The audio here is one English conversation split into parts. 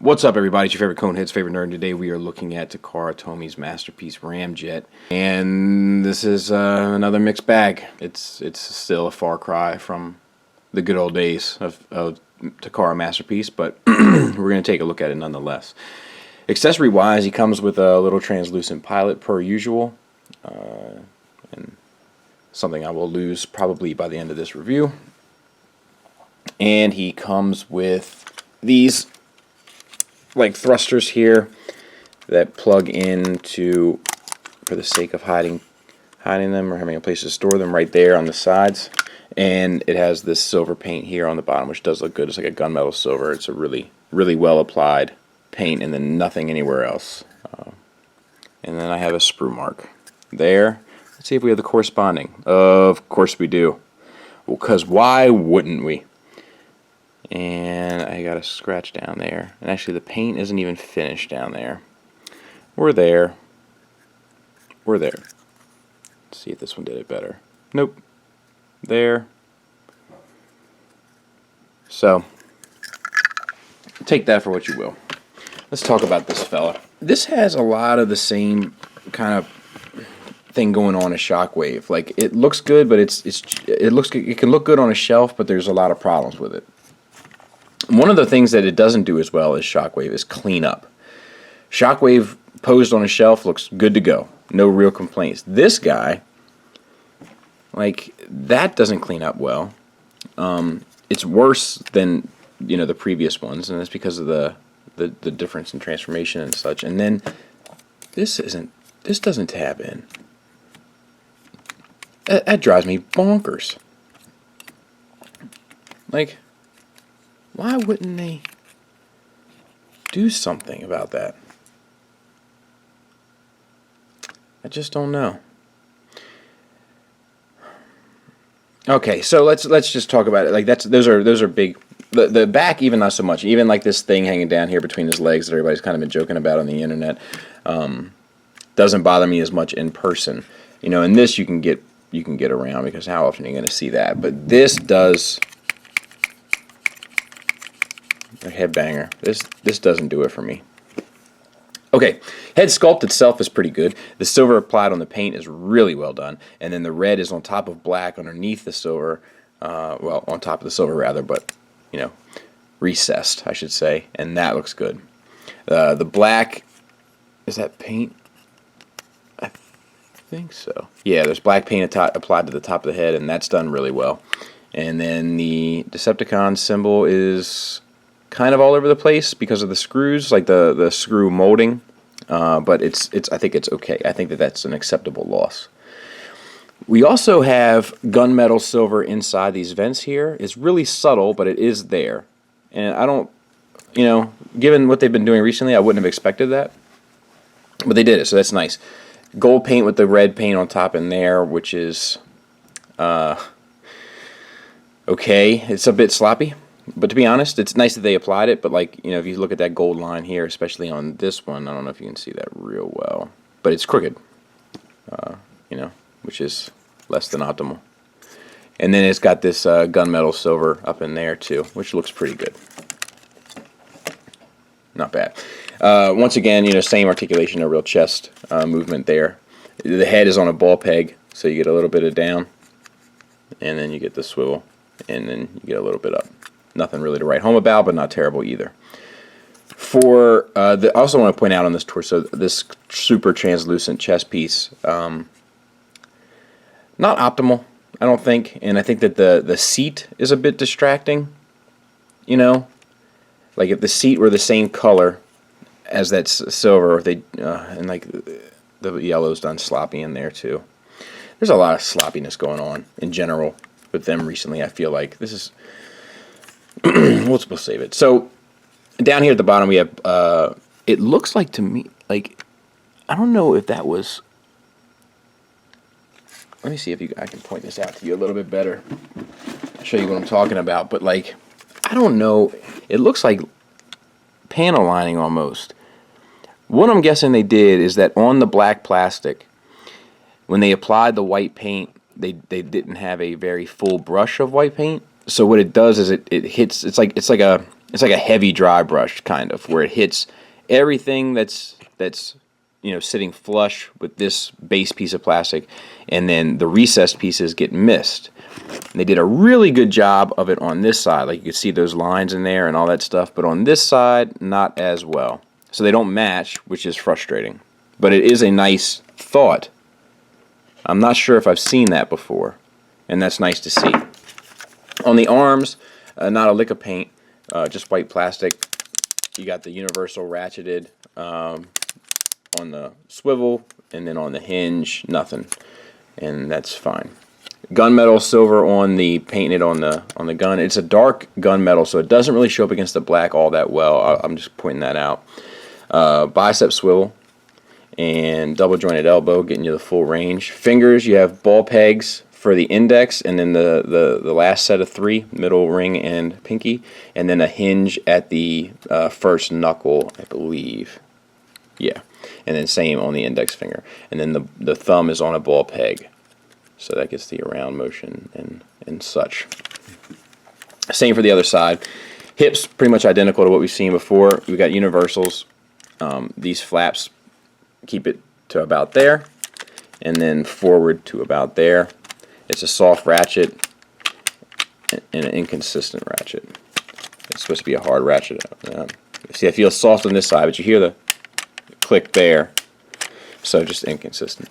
What's up, everybody? It's your favorite Conehead's favorite nerd. Today we are looking at Takara Tomy's Masterpiece Ramjet, and this is another mixed bag. It's still a far cry from the good old days of Takara Masterpiece, but we're going to take a look at it nonetheless. Accessory-wise, he comes with a little translucent pilot per usual, and something I will lose probably by the end of this review. And he comes with these like thrusters here that plug into, for the sake of hiding them or having a place to store them, right there on the sides. And it has this silver paint here on the bottom, which does look good. It's like a gunmetal silver. It's a really well applied paint, and then nothing anywhere else. And then I have a sprue mark there. Let's see if we have the corresponding. Of course we do. Well, because why wouldn't we? And I got a scratch down there. And actually the paint isn't even finished down there. We're there. Let's see if this one did it better. Nope. There. So, take that for what you will. Let's talk about this fella. This has a lot of the same kind of thing going on as Shockwave. Like, it looks good, but it can look good on a shelf, but there's a lot of problems with it. One of the things that it doesn't do as well as Shockwave is clean up. Shockwave posed on a shelf looks good to go. No real complaints. This guy, like, that doesn't clean up well. It's worse than, you know, the previous ones, and that's because of the difference in transformation and such. And then this doesn't tab in. That drives me bonkers. Like, why wouldn't they do something about that? I just don't know. Okay, so let's just talk about it. Like, those are big. The back, even not so much. Even like this thing hanging down here between his legs that everybody's kind of been joking about on the internet, doesn't bother me as much in person. You know, and this you can get around, because how often are you going to see that? But this does. A headbanger. This doesn't do it for me. Okay, head sculpt itself is pretty good. The silver applied on the paint is really well done, and then the red is on top of black underneath the silver. Well, on top of the silver rather, but you know, recessed, I should say, and that looks good. The black, is that paint? I think so. Yeah, there's black paint applied to the top of the head, and that's done really well. And then the Decepticon symbol is kind of all over the place because of the screws, like the screw molding, but I think it's okay. I think that's an acceptable loss. We also have gunmetal silver inside these vents here. It's really subtle, but it is there, and I don't, you know, given what they've been doing recently, I wouldn't have expected that, but they did it, so that's nice. Gold paint with the red paint on top in there, which is okay. It's a bit sloppy. But to be honest, it's nice that they applied it, but like, you know, if you look at that gold line here, especially on this one, I don't know if you can see that real well, but it's crooked, you know, which is less than optimal. And then it's got this gunmetal silver up in there too, which looks pretty good. Not bad. Once again, you know, same articulation, no real chest movement there. The head is on a ball peg, so you get a little bit of down, and then you get the swivel, and then you get a little bit up. Nothing really to write home about, but not terrible either. For I also want to point out on this torso, this super translucent chest piece, not optimal, I don't think, and I think that the seat is a bit distracting. You know, like if the seat were the same color as that silver, or if they and like the yellow's done sloppy in there too. There's a lot of sloppiness going on in general with them recently. I feel like this is. We'll save it. So down here at the bottom we have, it looks like to me, like, I don't know if that was, let me see if I can point this out to you a little bit better, show you what I'm talking about, but like, I don't know, it looks like panel lining almost. What I'm guessing they did is that on the black plastic, when they applied the white paint, they didn't have a very full brush of white paint. So what it does is it hits. It's like it's like a heavy dry brush kind of, where it hits everything that's you know, sitting flush with this base piece of plastic, and then the recessed pieces get missed. And they did a really good job of it on this side. Like, you can see those lines in there and all that stuff, but on this side, not as well. So they don't match, which is frustrating. But it is a nice thought. I'm not sure if I've seen that before, and that's nice to see. On the arms, not a lick of paint, just white plastic. You got the universal ratcheted on the swivel, and then on the hinge, nothing, and that's fine. Gunmetal silver on the painted on the gun. It's a dark gunmetal, so it doesn't really show up against the black all that well. I'm just pointing that out. Bicep swivel and double jointed elbow, getting you the full range. Fingers, you have ball pegs for the index, and then the last set of 3, middle ring and pinky, and then a hinge at the first knuckle, I believe. Yeah, and then same on the index finger, and then the thumb is on a ball peg, so that gets the around motion and such. Same for the other side. Hips pretty much identical to what we've seen before. We got universals. These flaps keep it to about there, and then forward to about there. It's a soft ratchet and an inconsistent ratchet. It's supposed to be a hard ratchet. See, I feel soft on this side, but you hear the click there, so just inconsistent.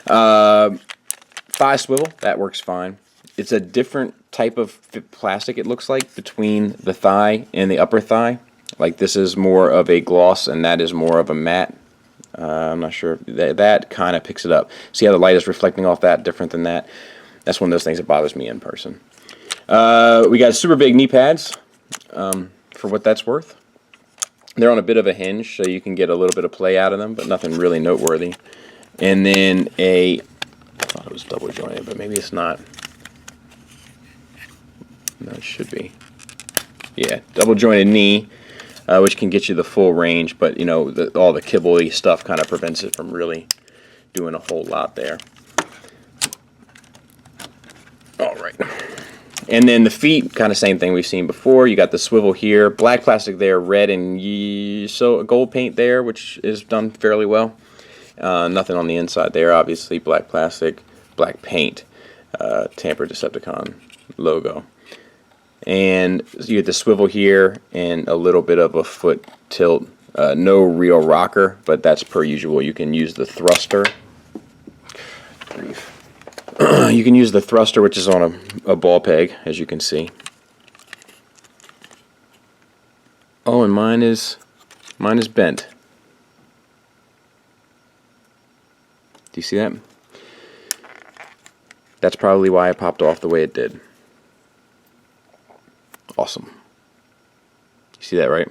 Thigh swivel, that works fine. It's a different type of plastic, it looks like, between the thigh and the upper thigh. Like, this is more of a gloss and that is more of a matte. I'm not sure. That kind of picks it up. See how the light is reflecting off that, different than that? That's one of those things that bothers me in person. We got super big knee pads, for what that's worth. They're on a bit of a hinge, so you can get a little bit of play out of them, but nothing really noteworthy. And then I thought it was double jointed, but maybe it's not. No, it should be. Yeah, double jointed knee, which can get you the full range, but you know, all the kibble-y stuff kind of prevents it from really doing a whole lot there. All right. And then the feet, kind of same thing we've seen before. You got the swivel here, black plastic there, red and so gold paint there, which is done fairly well. Nothing on the inside there, obviously. Black plastic, black paint, Tamper Decepticon logo. And you get the swivel here and a little bit of a foot tilt. No real rocker, but that's per usual. You can use the thruster. Grief. You can use the thruster, which is on a ball peg, as you can see. Oh, and mine is bent. Do you see that? That's probably why it popped off the way it did. Awesome. You see that, right?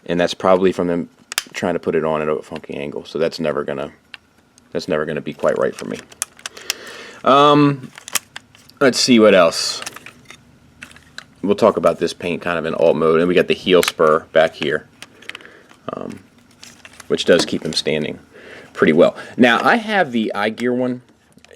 And that's probably from them trying to put it on at a funky angle, so that's never gonna be quite right for me. Let's see what else. We'll talk about this paint kind of in alt mode, and we got the heel spur back here, which does keep him standing pretty well. Now I have the iGear one.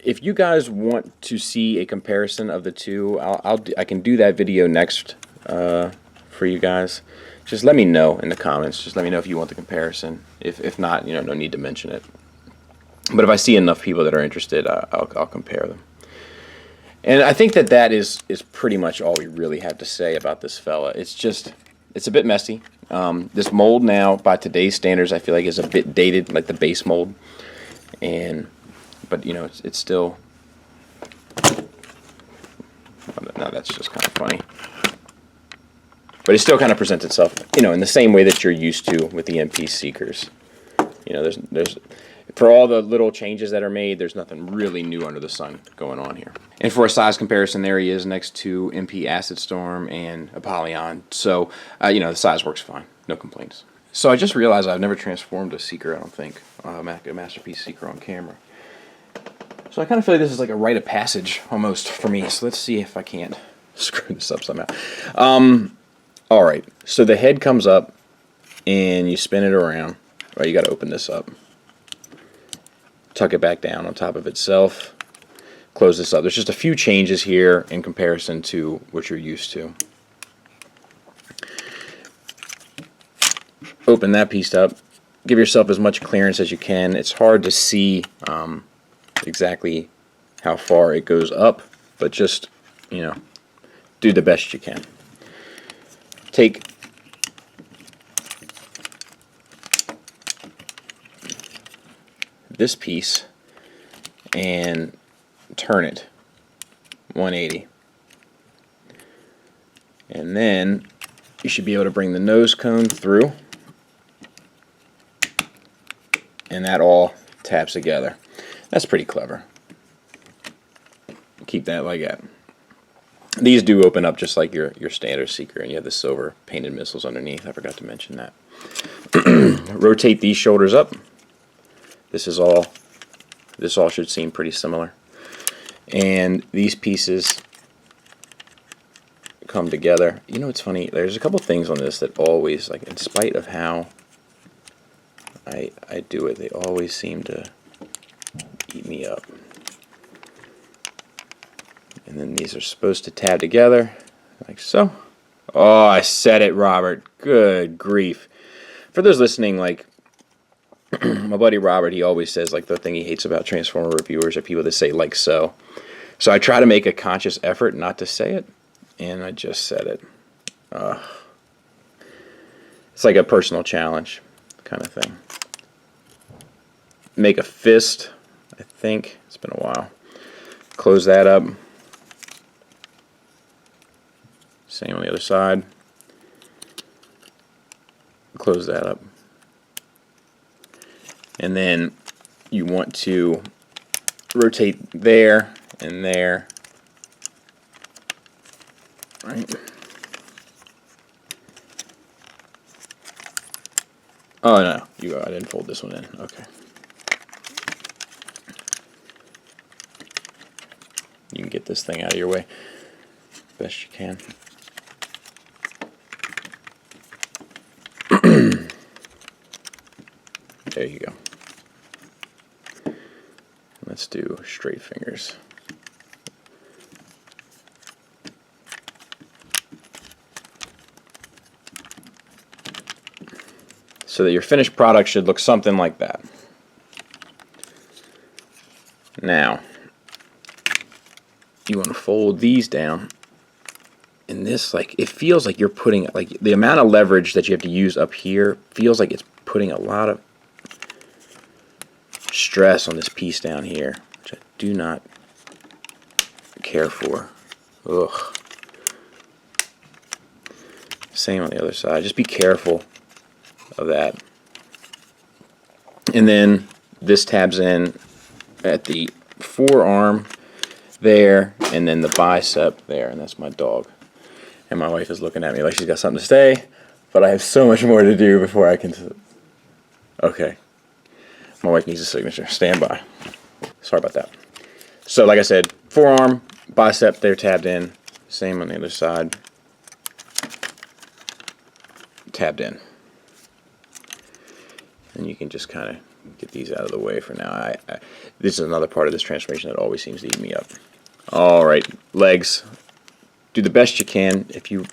If you guys want to see a comparison of the two, I can do that video next for you guys. Just let me know in the comments. Just let me know if you want the comparison. If not, you know, no need to mention it. But if I see enough people that are interested, I'll compare them. And I think that is pretty much all we really have to say about this fella. It's a bit messy. This mold now, by today's standards, I feel like is a bit dated, like the base mold. But you know, it's still. Now that's just kind of funny. But it still kind of presents itself, you know, in the same way that you're used to with the MP Seekers. You know, there's for all the little changes that are made, there's nothing really new under the sun going on here. And for a size comparison, there he is next to MP Acid Storm and Apollyon. So, you know, the size works fine. No complaints. So I just realized I've never transformed a Seeker, I don't think, a Masterpiece Seeker on camera. So I kind of feel like this is like a rite of passage almost for me. So let's see if I can't screw this up somehow. Alright, so the head comes up and you spin it around. Right, you got to open this up. Tuck it back down on top of itself. close this up. There's just a few changes here in comparison to what you're used to. Open that piece up. Give yourself as much clearance as you can. It's hard to see exactly how far it goes up, but just, you know, do the best you can. Take this piece and turn it 180. And then you should be able to bring the nose cone through, and that all taps together. That's pretty clever. Keep that like that. These do open up just like your standard Seeker, and you have the silver painted missiles underneath. I forgot to mention that. Rotate these shoulders up. This all should seem pretty similar. And these pieces come together. You know, it's funny, there's a couple things on this that always, like, in spite of how I do it, they always seem to eat me up. And then these are supposed to tab together, like so. Oh, I said it, Robert. Good grief. For those listening, like, my buddy Robert, he always says, like, the thing he hates about Transformer reviewers are people that say, like so. So I try to make a conscious effort not to say it, and I just said it. It's like a personal challenge kind of thing. Make a fist, I think. It's been a while. Close that up. Same on the other side. Close that up. And then you want to rotate there and there. Right. Oh no, I didn't fold this one in. Okay. You can get this thing out of your way best you can. There you go. Let's do straight fingers. So that your finished product should look something like that. Now, you want to fold these down. And this, like, it feels like you're putting, like, the amount of leverage that you have to use up here feels like it's putting a lot of stress on this piece down here, which I do not care for. Ugh. Same on the other side. Just be careful of that. And then this tabs in at the forearm there, and then the bicep there, and that's my dog. And my wife is looking at me like she's got something to say, but I have so much more to do before I can... Okay. My wife needs a signature. Stand by. Sorry about that. So, like I said, forearm, bicep, they're tabbed in. Same on the other side. Tabbed in. And you can just kind of get these out of the way for now. This is another part of this transformation that always seems to eat me up. Alright, legs. Do the best you can. If you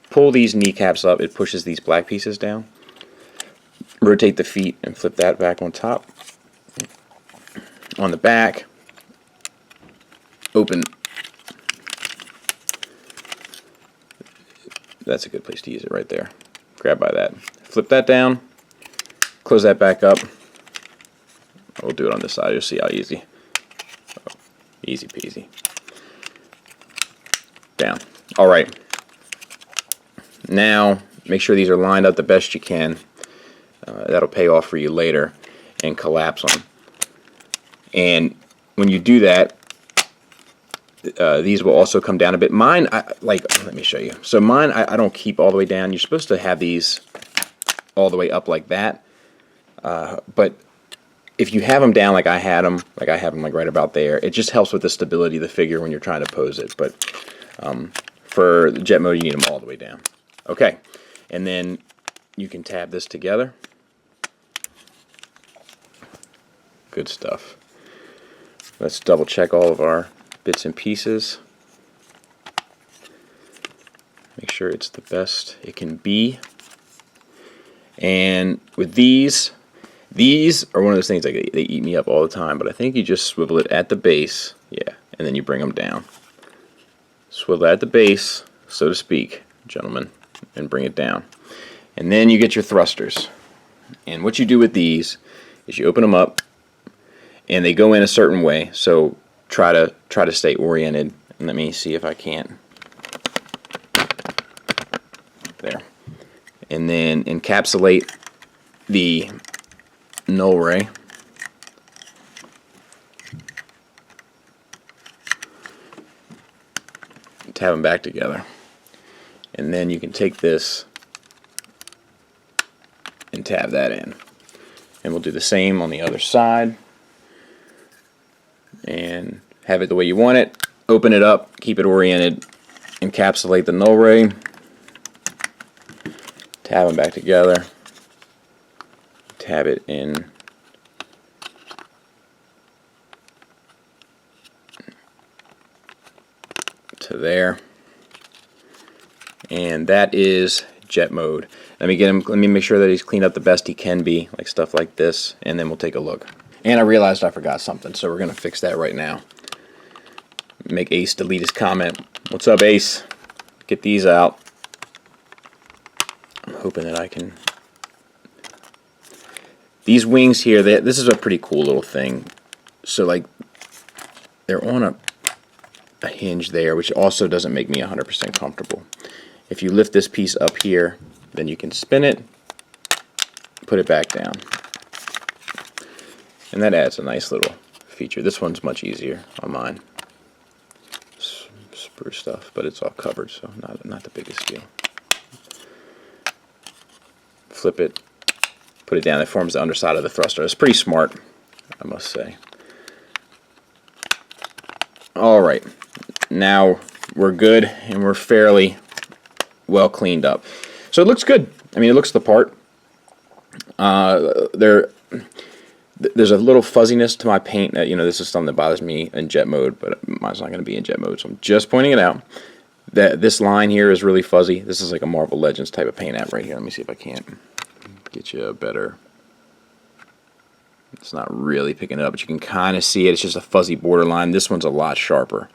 pull these kneecaps up, it pushes these black pieces down. Rotate the feet and flip that back on top. On the back, open. That's a good place to use it right there. Grab by that. Flip that down. Close that back up. We'll do it on this side. You'll see how easy. Oh, easy peasy. Down. Alright. Now, make sure these are lined up the best you can. That'll pay off for you later. And collapse them. And when you do that, these will also come down a bit. Mine, let me show you. So mine, I don't keep all the way down. You're supposed to have these all the way up like that. But if you have them down like I had them, like right about there, it just helps with the stability of the figure when you're trying to pose it. But for jet mode, you need them all the way down. Okay, and then you can tab this together. Good stuff. Let's double check all of our bits and pieces. Make sure it's the best it can be. And with these are one of those things like they eat me up all the time, but I think you just swivel it at the base, yeah, and then you bring them down. Swivel at the base, so to speak, gentlemen, and bring it down. And then you get your thrusters. And what you do with these is you open them up, and they go in a certain way. So try to stay oriented. And let me see if I can. There. And then encapsulate the null ray. Tab them back together. And then you can take this and tab that in. And we'll do the same on the other side. And have it the way you want it. Open it up, keep it oriented, encapsulate the null ray. Tab them back together. Tab it in. To there. And that is jet mode. Let me make sure that he's cleaned up the best he can be, like stuff like this, and then we'll take a look. And I realized I forgot something, so we're gonna fix that right now. Make Ace delete his comment. What's up, Ace? Get these out. I'm hoping that I can. These wings here, this is a pretty cool little thing. So like, they're on a hinge there, which also doesn't make me 100% comfortable. If you lift this piece up here, then you can spin it, put it back down. And that adds a nice little feature. This one's much easier on mine. Sprue stuff, but it's all covered, so not the biggest deal. Flip it, put it down. It forms the underside of the thruster. It's pretty smart, I must say. Alright, now we're good and we're fairly well cleaned up. So it looks good. I mean, it looks the part. There's a little fuzziness to my paint. That, you know, this is something that bothers me in jet mode, but mine's not going to be in jet mode, so I'm just pointing it out. That this line here is really fuzzy. This is like a Marvel Legends type of paint app right here. Let me see if I can't get you a better. It's not really picking it up, but you can kind of see it. It's just a fuzzy borderline. This one's a lot sharper.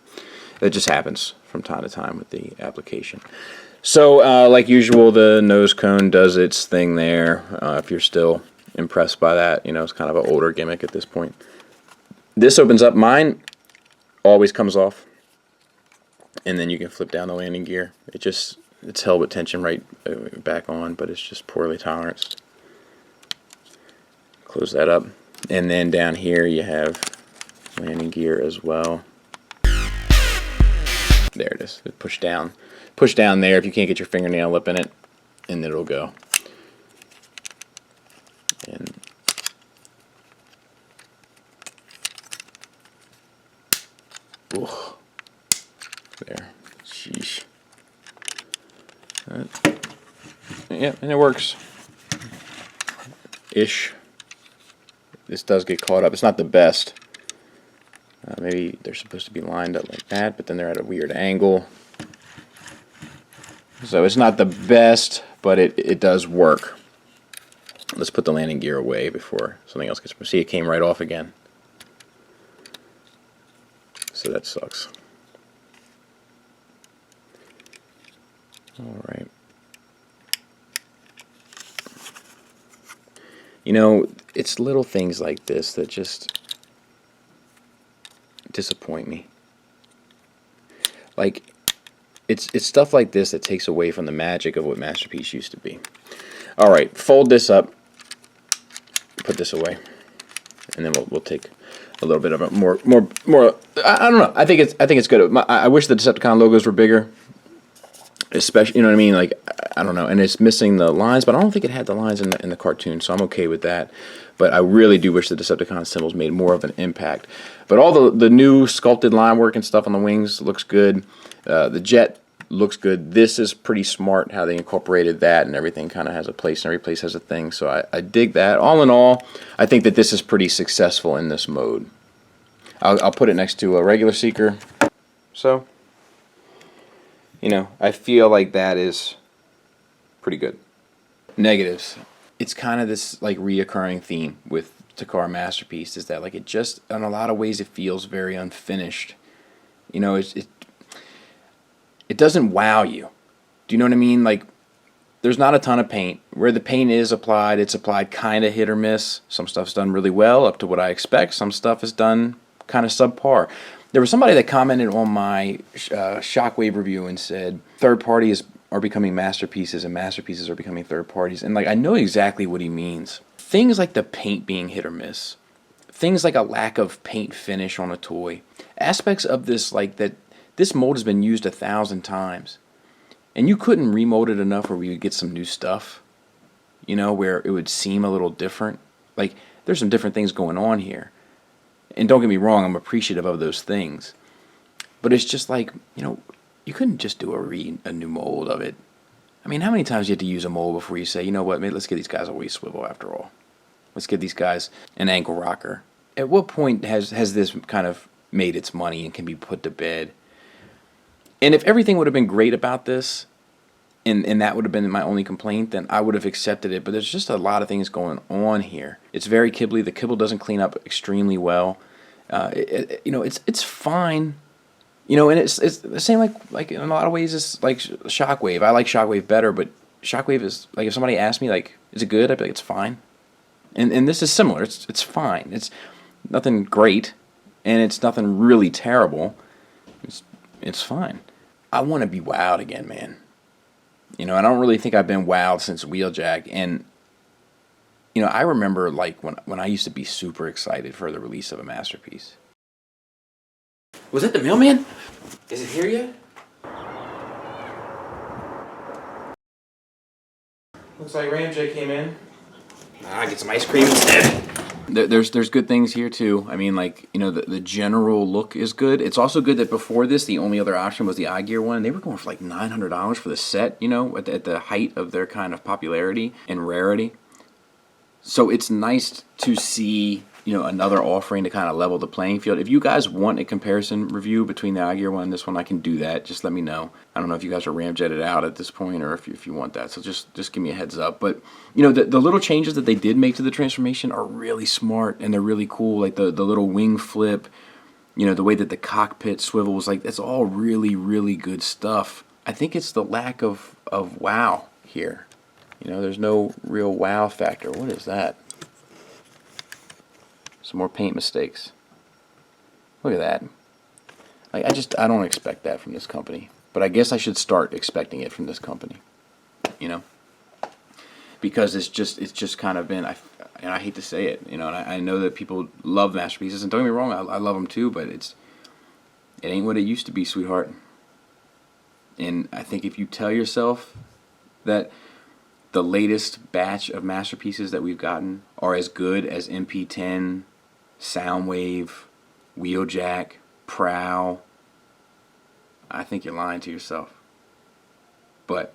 That just happens from time to time with the application. So, like usual, the nose cone does its thing there. If you're still impressed by that, you know, it's kind of an older gimmick at this point. This opens up. Mine always comes off, and then you can flip down the landing gear. It's held with tension right back on, but it's just poorly toleranced. Close that up, and then down here you have landing gear as well. There it is. Push down there if you can't get your fingernail lip in it, and it'll go. And there. Sheesh. Yeah, and it works. Ish. This does get caught up. It's not the best. Maybe they're supposed to be lined up like that, but then they're at a weird angle. So it's not the best, but it does work. Let's put the landing gear away before something else gets. See, it came right off again. So that sucks. All right. You know, it's little things like this that just disappoint me. Like, it's stuff like this that takes away from the magic of what Masterpiece used to be. All right, fold this up, put this away, and then we'll take a little bit of a more. I don't know. I think it's good. I wish the Decepticon logos were bigger, especially, you know what I mean. Like, I don't know, and it's missing the lines, but I don't think it had the lines in the cartoon, so I'm okay with that. But I really do wish the Decepticon symbols made more of an impact. But all the new sculpted line work and stuff on the wings looks good. The jet looks good. This is pretty smart how they incorporated that, and everything kind of has a place, and every place has a thing. So I dig that. All in all, I think that this is pretty successful in this mode. I'll put it next to a regular Seeker. So, you know, I feel like that is pretty good. Negatives. It's kind of this like reoccurring theme with Takara Masterpiece is that like it just in a lot of ways it feels very unfinished. You know, it doesn't wow you. Do you know what I mean? Like there's not a ton of paint. Where the paint is applied, it's applied kind of hit or miss. Some stuff's done really well, up to what I expect. Some stuff is done kind of subpar. There was somebody that commented on my Shockwave review and said third parties are becoming masterpieces and masterpieces are becoming third parties. And like I know exactly what he means. Things like the paint being hit or miss. Things like a lack of paint finish on a toy. Aspects of this like that this mold has been used 1,000 times. And you couldn't remold it enough where we would get some new stuff. You know, where it would seem a little different. Like there's some different things going on here. And don't get me wrong, I'm appreciative of those things. But it's just like, you know, you couldn't just do a new mold of it. I mean, how many times do you have to use a mold before you say, you know what, maybe let's give these guys a waist swivel after all. Let's give these guys an ankle rocker. At what point has this kind of made its money and can be put to bed? And if everything would have been great about this, and that would have been my only complaint, then I would have accepted it. But there's just a lot of things going on here. It's very kibbly. The kibble doesn't clean up extremely well. You know, it's fine. You know, and it's the same like in a lot of ways it's like Shockwave. I like Shockwave better, but Shockwave is like if somebody asked me like, is it good? I'd be like, it's fine. And this is similar. It's fine. It's nothing great, and it's nothing really terrible. It's fine. I want to be wowed again, man. You know, I don't really think I've been wowed since Wheeljack. And, you know, I remember, like, when I used to be super excited for the release of a Masterpiece. Was that the mailman? Is it here yet? Looks like Ramjet came in. I'll get some ice cream instead. There's good things here too. I mean, like, you know, the general look is good. It's also good that before this, the only other option was the iGear one. They were going for like $900 for the set, you know, at the height of their kind of popularity and rarity. So it's nice to see, you know, another offering to kind of level the playing field. If you guys want a comparison review between the iGear one and this one, I can do that. Just let me know. I don't know if you guys are ramjetted out at this point or if you want that. So just give me a heads up. But, you know, the little changes that they did make to the transformation are really smart and they're really cool. Like the little wing flip, you know, the way that the cockpit swivels, like that's all really, really good stuff. I think it's the lack of wow here. You know, there's no real wow factor. What is that? Some more paint mistakes. Look at that. Like I don't expect that from this company. But I guess I should start expecting it from this company. You know? Because it's just kind of been, and I hate to say it, you know, and I know that people love Masterpieces, and don't get me wrong, I love them too, but it ain't what it used to be, sweetheart. And I think if you tell yourself that the latest batch of Masterpieces that we've gotten are as good as MP10, Soundwave, Wheeljack, Prow, I think you're lying to yourself. But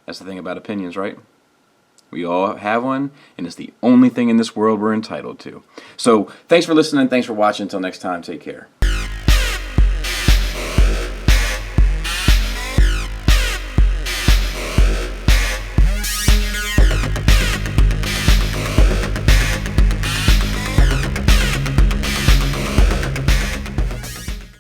that's the thing about opinions, right? We all have one, and it's the only thing in this world we're entitled to. So thanks for listening. Thanks for watching. Until next time, take care.